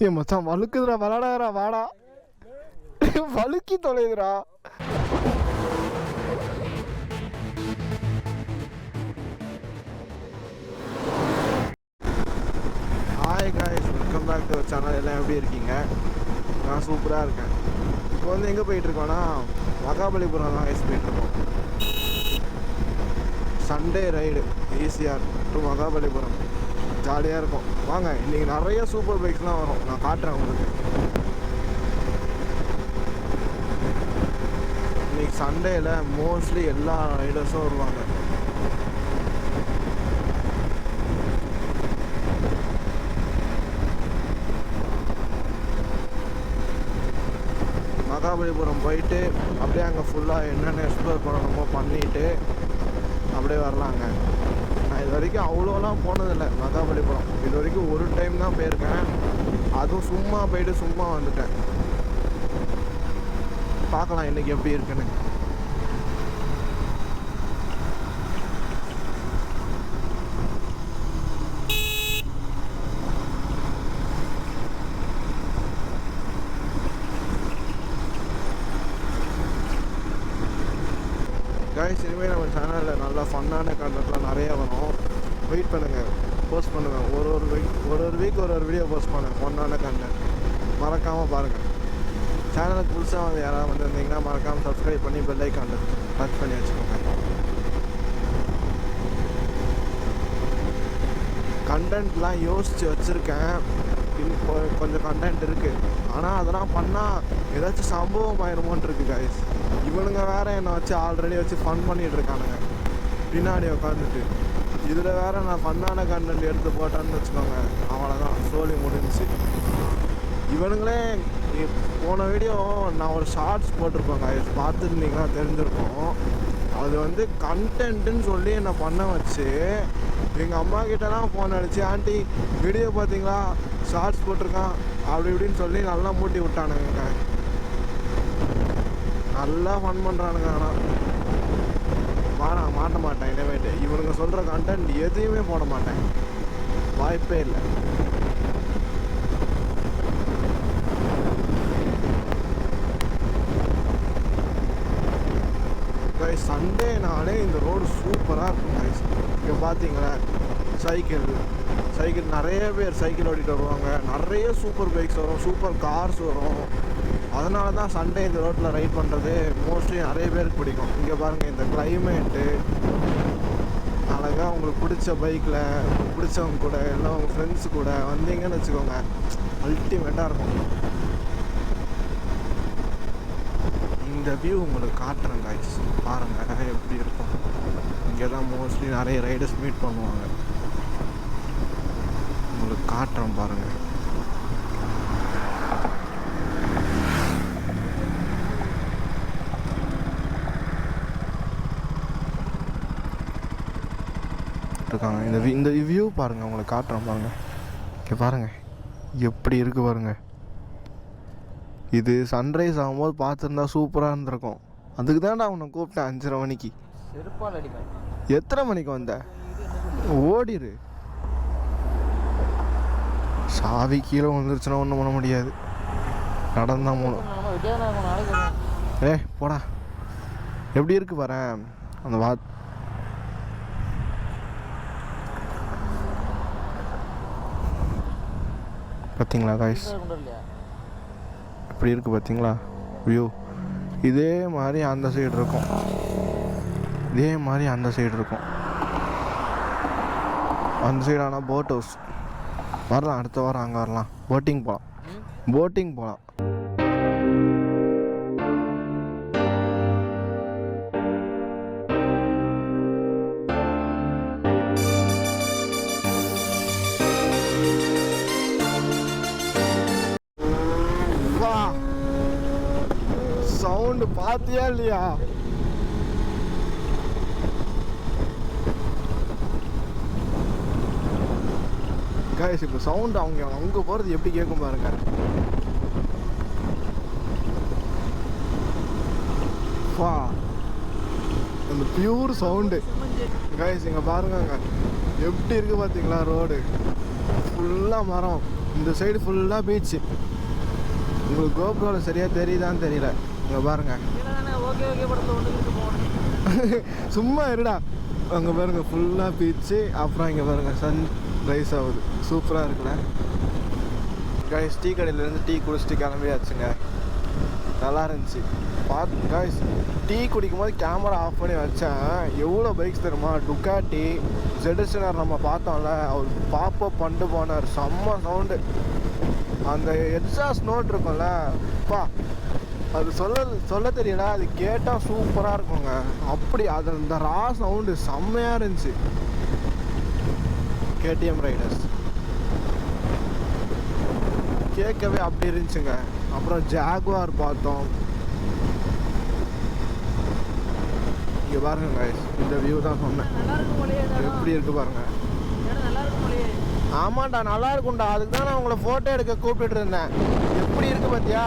ஏ மச்சான் வழுக்குதுடா, விளாடாதடா, வாடா. வழுக்கி தொலைதுடா. Hi guys, welcome back to channel. எல்லாம் எப்படி இருக்கீங்க? நான் சூப்பராக இருக்கேன். இப்போ வந்து எங்கே போயிட்டுருக்கோன்னா மகாபலிபுரம் தான் கைஸ் போயிட்டுருக்கோம். சண்டே ரைடு ஈஸியாக டு மகாபலிபுரம். ஜாலியாக இருக்கும். வாங்க, இன்றைக்கி நிறைய சூப்பர் பைக்ஸ்லாம் வரும், நான் காட்டுறேன் உங்களுக்கு. இன்றைக்கி சண்டேயில் மோஸ்ட்லி எல்லா ரைடர்ஸும் வருவாங்க. மகாபலிபுரம் போயிட்டு அப்படியே அங்கே ஃபுல்லாக என்னென்ன எக்ஸ்ப்ளோர் பண்ணணுமோ பண்ணிவிட்டு அப்படியே வரலாங்க. நான் இது வரைக்கும் அவ்வளோலாம் போனதில்லை மகாபலிபுரம். இது வரைக்கும் ஒரு டைம் தான் போயிருக்கேன். அதுவும் சும்மா போயிட்டு சும்மா வந்துட்டேன். பார்க்கலாம் இன்றைக்கி எப்படி இருக்குன்னு. கைஸ், இனிமேல் நம்ம சேனலில் நல்லா ஃபன்னான கண்டென்ட்லாம் நிறையா வரும். வெயிட் பண்ணுங்கள், போஸ்ட் பண்ணுங்கள். ஒரு வீக் ஒரு வீடியோ போஸ்ட் பண்ணுங்கள் ஃபன்னான கண்டென்ட். மறக்காமல் பாருங்கள். சேனலுக்கு புதுசாக வந்து யாராவது வந்துருந்தீங்கன்னா மறக்காமல் சப்ஸ்கிரைப் பண்ணி பெல் ஐகான் டச் பண்ணி வச்சுக்கோங்க. கண்டென்ட்லாம் யோசித்து வச்சுருக்கேன். கொஞ்சம் கண்டென்ட் இருக்குது, ஆனால் அதெல்லாம் பண்ணால் ஏதாச்சும் சம்பவம் ஆயிருமோன்னு இருக்குது கைஸ். இவனுங்க வேறு என்னை வச்சு ஆல்ரெடி வச்சு ஃபன் பண்ணிகிட்டு இருக்கானுங்க பின்னாடி உட்காந்துட்டு. இதில் வேறு நான் ஃபன்னான கண்டென்ட் எடுத்து போட்டேன்னு வச்சுக்கோங்க, அவ்வளோதான், சோலி முடிஞ்சிச்சு. இவனுங்களே போன வீடியோ நான் ஒரு ஷார்ட்ஸ் போட்டிருப்பேன் கைஸ், பார்த்துருந்தீங்கன்னா தெரிஞ்சிருக்கும். அது வந்து கண்டென்ட்டுன்னு சொல்லி என்னை பண்ண வச்சு எங்கள் அம்மா கிட்டலாம் ஃபோன் அடிச்சு, ஆண்டி வீடியோ பார்த்தீங்களா, ஷார்ட்ஸ் போட்டிருக்கான் அப்படி இப்படின்னு சொல்லி நல்லா மூட்டி விட்டானுங்க. நல்லா ஃபன் பண்ணுறானுங்க. ஆனால் மாட்ட மாட்டேன் இனிமேட்டு. இவனுங்க சொல்கிற கண்டென்ட் எதையுமே போட மாட்டேன், வாய்ப்பே இல்லை. கைஸ், சண்டேனாலே இந்த ரோடு சூப்பராக இருக்கும் கைஸ். இங்கே பார்த்தீங்களா, சைக்கிள் நிறைய பேர் சைக்கிள் ஓட்டிகிட்டு வருவாங்க. நிறைய சூப்பர் பைக்ஸ் வரும், சூப்பர் கார்ஸ் வரும். அதனால தான் சண்டே இந்த ரோட்டில் ரைட் பண்ணுறது மோஸ்ட்லி நிறைய பேருக்கு பிடிக்கும். இங்கே பாருங்கள், இந்த கிளைமேட்டு அழகாக உங்களுக்கு பிடிச்ச பைக்கில் பிடிச்சவங்க கூட எல்லாம் உங்கள் ஃப்ரெண்ட்ஸு கூட வந்தீங்கன்னு வச்சுக்கோங்க, அல்டிமேட்டாக இருக்கும். இந்த வியூ உங்களுக்கு காட்டுறேன் கைஸ், பாருங்கள் எப்படி இருக்கும். இங்கே தான் மோஸ்ட்லி நிறைய ரைடர்ஸ் மீட் பண்ணுவாங்க. உங்களுக்கு காட்டுறேன் பாருங்கள். இருக்காங்க இந்த வியூ பாருங்கள், உங்களுக்கு காட்டுறேன் பாருங்கள். இங்கே பாருங்கள் எப்படி இருக்குது பாருங்கள். இது சன்ரைஸ் ஆகும்போது பார்த்துருந்தா சூப்பராக இருந்திருக்கும். அதுக்கு தான்டா உன்னை கூப்பிட்டேன் 5:30 மணிக்கு. எத்தனை மணிக்கு வந்த? ஓடிரு. சாவி கீழே வந்துருச்சுன்னா ஒன்றும் பண்ண முடியாது, நடந்தான் போகணும். போடா, எப்படி இருக்கு பாரு அந்த பார்த்தீங்களா காய்ஸ், எப்படி இருக்குது பார்த்தீங்களா வியூ. இதே மாதிரி அந்த சைடு இருக்கும், அந்த சைடு. ஆனால் போட் ஹவுஸ் வரலாம், அடுத்த வாரம் அங்கே வரலாம். போட்டிங் போகலாம். சவுண்டு பார்த்தியா இல்லையா? கைஸ், இப்போ சவுண்டு அவங்க போகிறது எப்படி கேட்கும் பாருங்க. அந்த பியூர் சவுண்டு கைஸ். இங்கே பாருங்க எப்படி இருக்குது பார்த்தீங்களா ரோடு. ஃபுல்லாக மரம், இந்த சைடு ஃபுல்லாக பீச்சு. உங்களுக்கு கோப்ரோவில் சரியாக தெரியுதான்னு தெரியல. இங்கே பாருங்கள், சும்மா இருடா. அங்கே பாருங்கள் ஃபுல்லாக பீச்சு. அப்புறம் இங்கே பாருங்கள் சன் ரைஸ் ஆகுது. சூப்பராக இருக்குல்ல கைஸ். டீ கடையிலேருந்து டீ குடிச்சிட்டு கிளம்பியாச்சுங்க. நல்லா இருந்துச்சு. பார்த்து கைஸ், டீ குடிக்கும் போது கேமரா ஆஃப் பண்ணி வச்சேன். எவ்வளோ பைக்ஸ் தெரியுமா? டுக்காட்டி ஜெடஸ்னர் நம்ம பார்த்தோம்ல, அவர் பாப்பப் பண்ணிட்டு போனார். செம்ம சவுண்டு. அந்த எக்ஸாஸ்ட் நோட் இருக்கும்ல, பா அது சொல்ல தெரியல, அது கேட்டால் சூப்பராக இருக்குங்க. அப்படி அது அந்த ரா சவுண்டு செம்மையாக இருந்துச்சு. கேடிஎம் ரைடர்ஸ் கேட்கவே அப்படி இருந்துச்சுங்க. அப்புறம் ஜாகுவார் பார்த்தோம். இங்கே பாருங்க guys, இந்த வியூ தான் சொன்னேன். எப்படி இருக்கு பாருங்க. ஆமாண்டா, நல்லா இருக்கும்டா. அதுக்கு தான் நான் உங்களை ஃபோட்டோ எடுக்க கூப்பிட்டு இருந்தேன். எப்படி இருக்கு பார்த்தியா?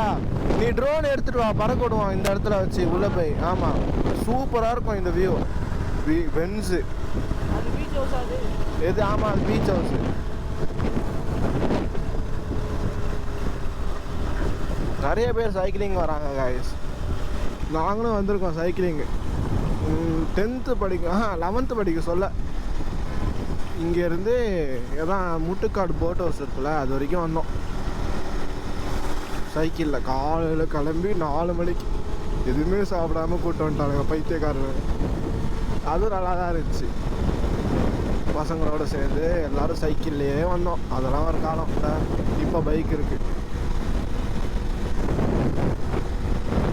நீ ட்ரோன் எடுத்துட்டு வா, பறக்க விடுவான் இந்த இடத்துல வச்சு உள்ளே போய். ஆமாம், சூப்பராக இருக்கும் இந்த வியூ. பென்ஸு எது? ஆமாம், அது பீச் ஹவுஸு. நிறைய பேர் சைக்கிளிங் வராங்க காய்ஸ். நாங்களும் வந்திருக்கோம் சைக்கிளிங்கு. 10th படிக்க 11th படிக்க சொல்ல இங்கேருந்து எதான் முட்டுக்காடு போட் ஹவுஸ் இருக்குல்ல, அது வரைக்கும் வந்தோம் சைக்கிளில். காலையில் கிளம்பி 4 மணிக்கு எதுவுமே சாப்பிடாம கூட்டு வந்துட்டானுங்க பைத்தியக்காரங்க. அதுவும் நல்லா தான் இருந்துச்சு. பசங்களோட சேர்ந்து எல்லோரும் சைக்கிள்லேயே வந்தோம். அதெல்லாம் ஒரு காலம். இப்போ பைக் இருக்குது.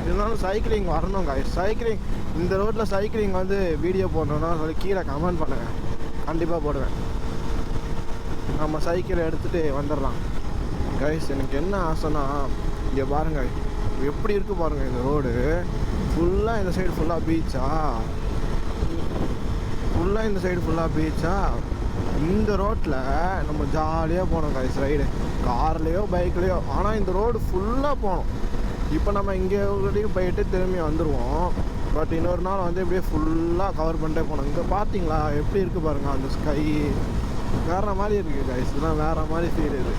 இருந்தாலும் சைக்கிளிங் வரணும் காய்ஸ். சைக்கிளிங் இந்த ரோட்டில் சைக்கிளிங் வந்து வீடியோ போடணுன்னா சொல்லி கீழே கமெண்ட் பண்ணுங்கள். கண்டிப்பாக போடுவேன். நம்ம சைக்கிளை எடுத்துகிட்டு வந்துடலாம் கைஸ். எனக்கு என்ன ஆசைன்னா, இங்கே பாருங்கள் எப்படி இருக்குது பாருங்கள். இந்த ரோடு ஃபுல்லாக இந்த சைடு ஃபுல்லாக பீச்சா, ஃபுல்லாக இந்த சைடு ஃபுல்லாக பீச்சா. இந்த ரோட்டில் நம்ம ஜாலியாக போனோம் கைஸ் ரைடு, கார்லேயோ பைக்லேயோ. ஆனால் இந்த ரோடு ஃபுல்லாக போனோம். இப்போ நம்ம இங்கே வரைக்கும் போயிட்டு திரும்பி வந்துடுவோம். பட் இன்னொரு நாள் வந்து இப்படியே ஃபுல்லாக கவர் பண்ணிட்டே போனோம். இங்கே பார்த்தீங்களா எப்படி இருக்குது பாருங்கள். அந்த ஸ்கை வேறு மாதிரி இருக்குது கைஸ். இதெல்லாம் வேறு மாதிரி ஃபீல் இது.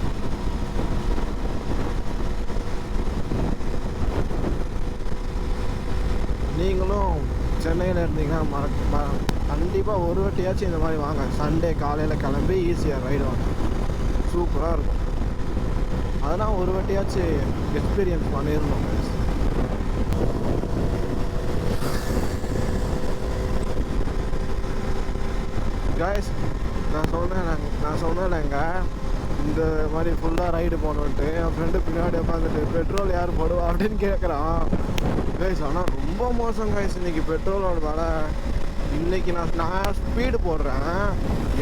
நீங்களும் சென்னையில் இருந்தீங்கன்னா கண்டிப்பாக ஒரு வாட்டியாச்சும் இந்த மாதிரி வாங்க. சண்டே காலையில் கிளம்பி ஈஸியாக ரைடு வாங்க. சூப்பராக இருக்கும். அதெல்லாம் ஒரு வாட்டியாச்சும் எக்ஸ்பீரியன்ஸ் பண்ணிடணும் கைஸ். நான் சொன்னேன்லங்க இந்த மாதிரி ஃபுல்லாக ரைடு போனோன்ட்டு. என் ஃப்ரெண்டு பின்னாடி உட்காந்துட்டு பெட்ரோல் யார் போடுவா அப்படின்னு கேட்குறான் கைஸ். ஆனால் ரொம்ப மோசம் கைஸ் இன்றைக்கி பெட்ரோலோட விலை. இன்றைக்கி நான் ஸ்பீடு போடுறேன்.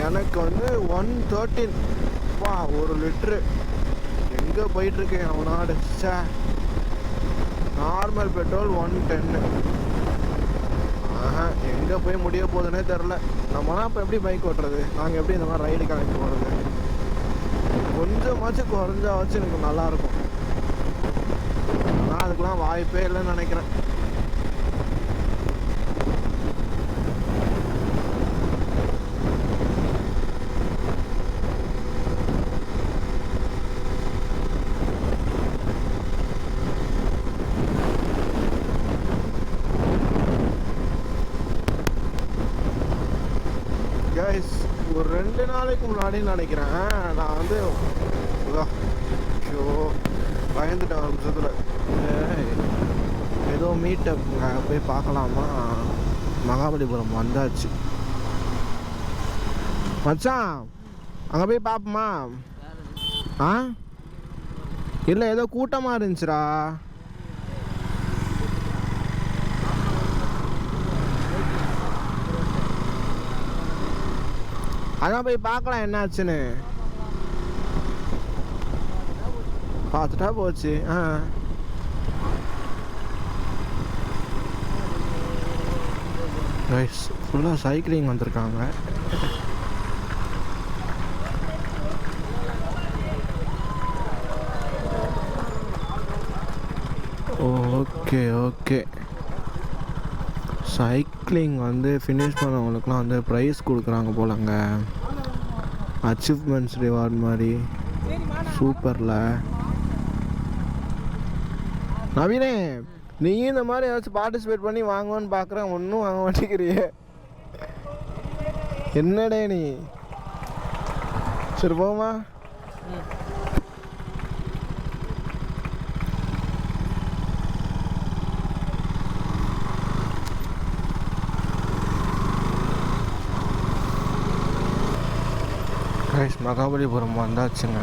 எனக்கு வந்து 113 1 லிட்ரு. எங்கே போயிட்டுருக்கு நம்ம நாடு? Normal petrol 110. எங்கே போய் முடிய போகுதுன்னே தெரில. நம்மலாம் இப்போ எப்படி பைக் ஓட்டுறது? நாங்கள் எப்படி இந்த மாதிரி ரைடு கிளம்பி போகிறது? கொஞ்சமாச்சும் குறைஞ்சாச்சும் எனக்கு நல்லாயிருக்கும். ஆனால் அதுக்கெலாம் வாய்ப்பே இல்லைன்னு நினைக்கிறேன். ஒரு 2 நாளைக்கு முன்னாடின்னு நினைக்கிறேன், நான் வந்து பயந்துட்டேன் ஒரு நிமிஷத்தில். ஏதோ மீட்டப்புங்க, போய் பார்க்கலாமா. மகாபலிபுரம் வந்தாச்சு மச்சான். அங்கே போய் பார்ப்போமா? இல்லை, ஏதோ கூட்டமாக இருந்துச்சுடா. அதான் போய் பார்க்கலாம் என்னாச்சுன்னு. பார்த்துட்டா போச்சு. கைஸ் ஃபுல்லாக சைக்கிளிங் வந்திருக்காங்க. ஓகே சைக்கிளிங் வந்து ஃபினிஷ் பண்ணவங்களுக்குலாம் வந்து ப்ரைஸ் கொடுக்குறாங்க போலங்க. அச்சீவ்மெண்ட்ஸ் ரிவார்ட் மாதிரி சூப்பரில். நவீனே, நீயும் இந்த மாதிரி ஏதாச்சும் பார்ட்டிசிபேட் பண்ணி வாங்குவான்னு பார்க்குறேன், ஒன்றும் வாங்க மாட்டேங்கிறியே, என்னடே நீ? சரி போமா. மகாபலிபுரம் வந்தாச்சுங்க.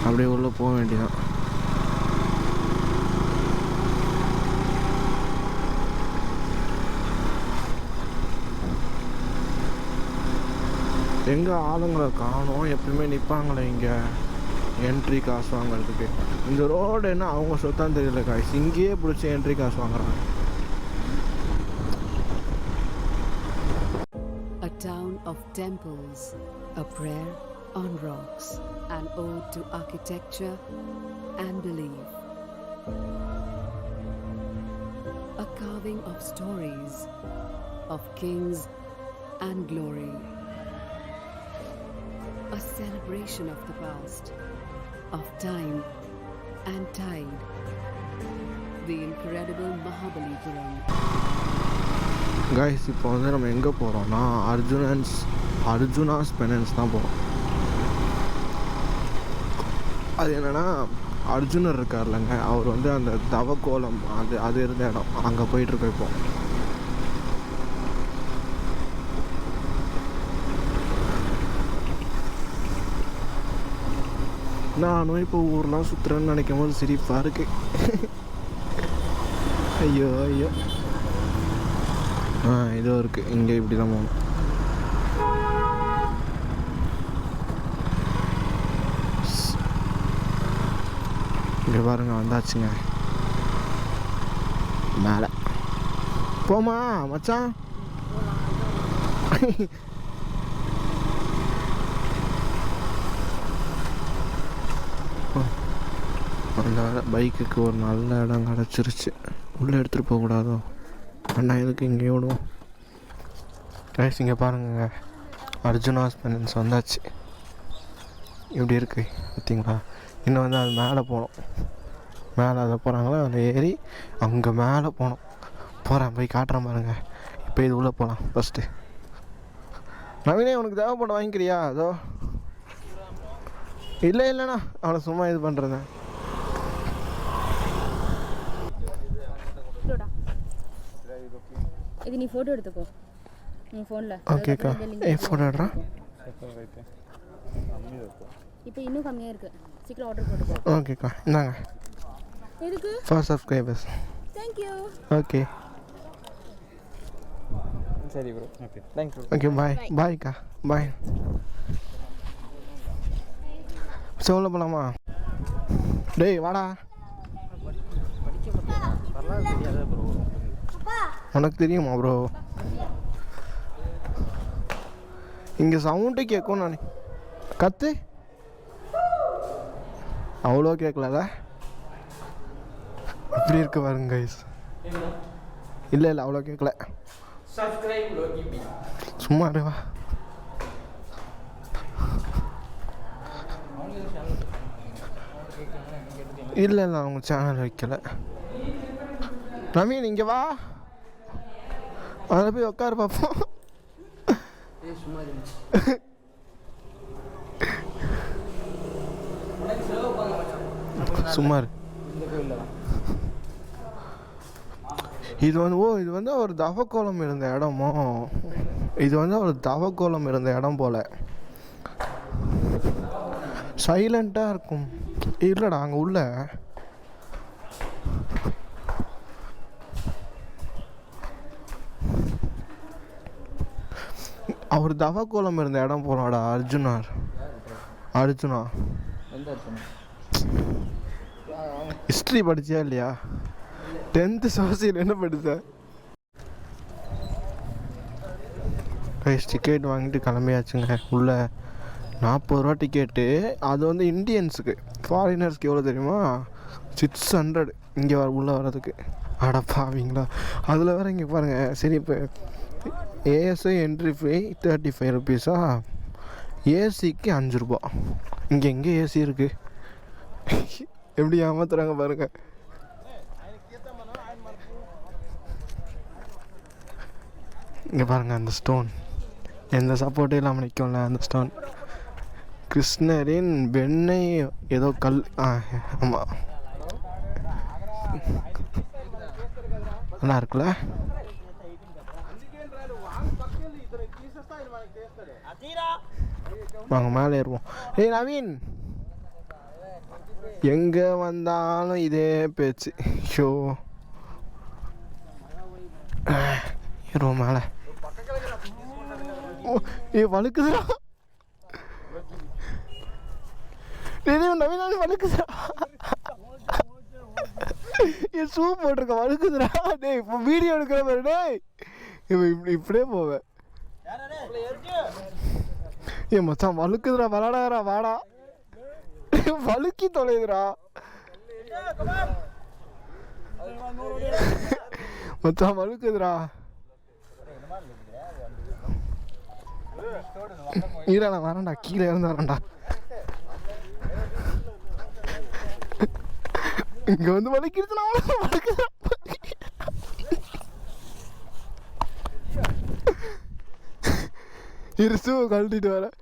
அப்படியே உள்ளே போக வேண்டியதான். எங்கே ஆளுங்களை காணோம், எப்பயுமே நிற்பாங்களே இங்கே என்ட்ரி காசு வாங்குறதுக்கு. இந்த ரோடு என்ன அவங்க சொத்தான் தெரியல காய்ஸ், இங்கேயே பிடிச்சி என்ட்ரி காசு வாங்குறாங்க. A town of temples, a prayer on rocks, an ode to architecture and belief. A carving of stories of kings and glory. A celebration of the past, of time and tide. The incredible Mahabalipuram. Guys, இப்போ வந்து நம்ம எங்கே போகிறோம்னா Arjuna's penance தான் போகிறோம். அது என்னென்னா, அர்ஜுனர் இருக்கார்லங்க, அவர் வந்து அந்த தவக்கோலம் அது இருந்த இடம், அங்கே போயிட்டுருக்கோம் இப்போ. நானும் இப்போ ஊர்லாம் சுற்றுறேன்னு நினைக்கும் போது சிரிப்பாக இருக்கு. ஐயோ ஐயோ. இதோ இருக்குது, இங்கே இப்படி தான் போகணும். இங்கே பாருங்க, வந்தாச்சுங்க மேலே. போமா மச்சான். அந்த பைக்குக்கு ஒரு நல்ல இடம் கிடச்சிருச்சு. உள்ளே எடுத்துகிட்டு போகக்கூடாதோ? அண்ணா எதுக்கு இங்கே விடுவோம். ரைஸ், இங்கே பாருங்க, அர்ஜுனாஸ் பெனன்ஸ் வந்தாச்சு. இப்படி இருக்குது பார்த்தீங்களா? இன்னும் வந்து அது மேலே போகணும். மேலே அதை போகிறாங்களா, அதில் ஏறி அங்கே மேலே போகணும். போகிறேன், போய் காட்டுறேன் பாருங்க. இப்போ இது உள்ளே போகலாம். ஃபஸ்ட்டு நவீனே, உனக்கு தேவைப்பட வாங்கிக்கிறியா? அதோ இல்லைண்ணா, அவனை சும்மா இது பண்ணுறேன். இது நீ ஃபோட்டோ எடுத்துக்கோ உன் ஃபோனில். ஓகேக்கா, ஃபோட்டோ எடுறேன். இப்போ இன்னும் கம்மியாக இருக்குது, சீக்கிரம் ஆர்டர் போட்டுக்கோ. ஓகேக்கா, இந்தாங்க. எதுக்கு? For subscribers. தேங்க்யூ. ஓகே சரி ப்ரோ. Okay, thank you. ஓகே, பாய். பாய்க்கா, பாய். சொல்ல போகலாமா? டேய் வாடா. உனக்கு தெரியுமா ப்ரோ? இங்கே சவுண்டு கேட்கும். நான் கத்து அவ்வளோ கேட்கல. இப்படி இருக்கு பாருங்க கைஸ். இல்லை அவ்வளோ கேட்கல. சும்மா இருவா. இல்லை அவங்க சேனல் வைக்கல. நவீன் இங்கே வா, அதில் போய் உட்காரு பார்ப்போம். சுமார் இது வந்து ஒரு தவக்கோலம் இருந்த இடமோ? இது வந்து ஒரு தவக்கோலம் இருந்த இடம் போல. சைலண்டாக இருக்கும். இல்லைடா, அங்கே உள்ள அவர் தவக்கோலம் இருந்த இடம் போலாடா. அர்ஜுனா ஹிஸ்ட்ரி படிச்சியா இல்லையா? 10th சோசியல் என்ன படித்த? டிக்கெட் வாங்கிட்டு கிளம்பியாச்சுங்க. உள்ள 40 ரூபா டிக்கெட்டு. அது வந்து இந்தியன்ஸுக்கு. ஃபாரினர்ஸ்க்கு எவ்வளோ தெரியுமா? 600 இங்கே உள்ளே வர்றதுக்கு. அடப்பாவீங்களா? அதில் வேறு இங்கே பாருங்கள். சரி, இப்போ ஏஎஸ்ஐ என்ட்ரி ஃபீ 35 ருபீஸா? ஏசிக்கு 5 ரூபா. இங்கே எங்கே ஏசி இருக்குது? எப்படி ஏமாத்துறாங்க பாருங்க. இங்கே பாருங்க அந்த ஸ்டோன் எந்த சப்போர்ட்டும் இல்லாமல் நிற்கும்ல அந்த ஸ்டோன். கிருஷ்ணரின் வெண்ணெய் ஏதோ கல். ஆமாம், நல்லா இருக்குல்ல. வாங்க மேலே ஏறுவோம். ஏய் நவீன், எங்கே வந்தாலும் இதே பேச்சு. ஷோ ஏறுவோம் மேலே. ஓ ஏ வழுக்குதுடா. நவீன் வழுக்குதுடா. என் ஷூ போட்டிருக்க வழுக்குதுடா. டேய் இப்போ வீடியோ எடுக்கிற மாதிரி. டேய் இப்படியே போவேன். ஏ மச்சான் வழுக்குதுடா. விளாடாரா வாடா. வழுக்கி தொலைதுடா மச்சான், வழுக்குதுடா. ஈரா நான் வரேன்டா, கீழே இருந்து வரேன்டா. இங்க வந்து வலிக்கிடுச்சுனா வலிக்குதா. இரு ஷூ கழட்டிட்டு வரேன்.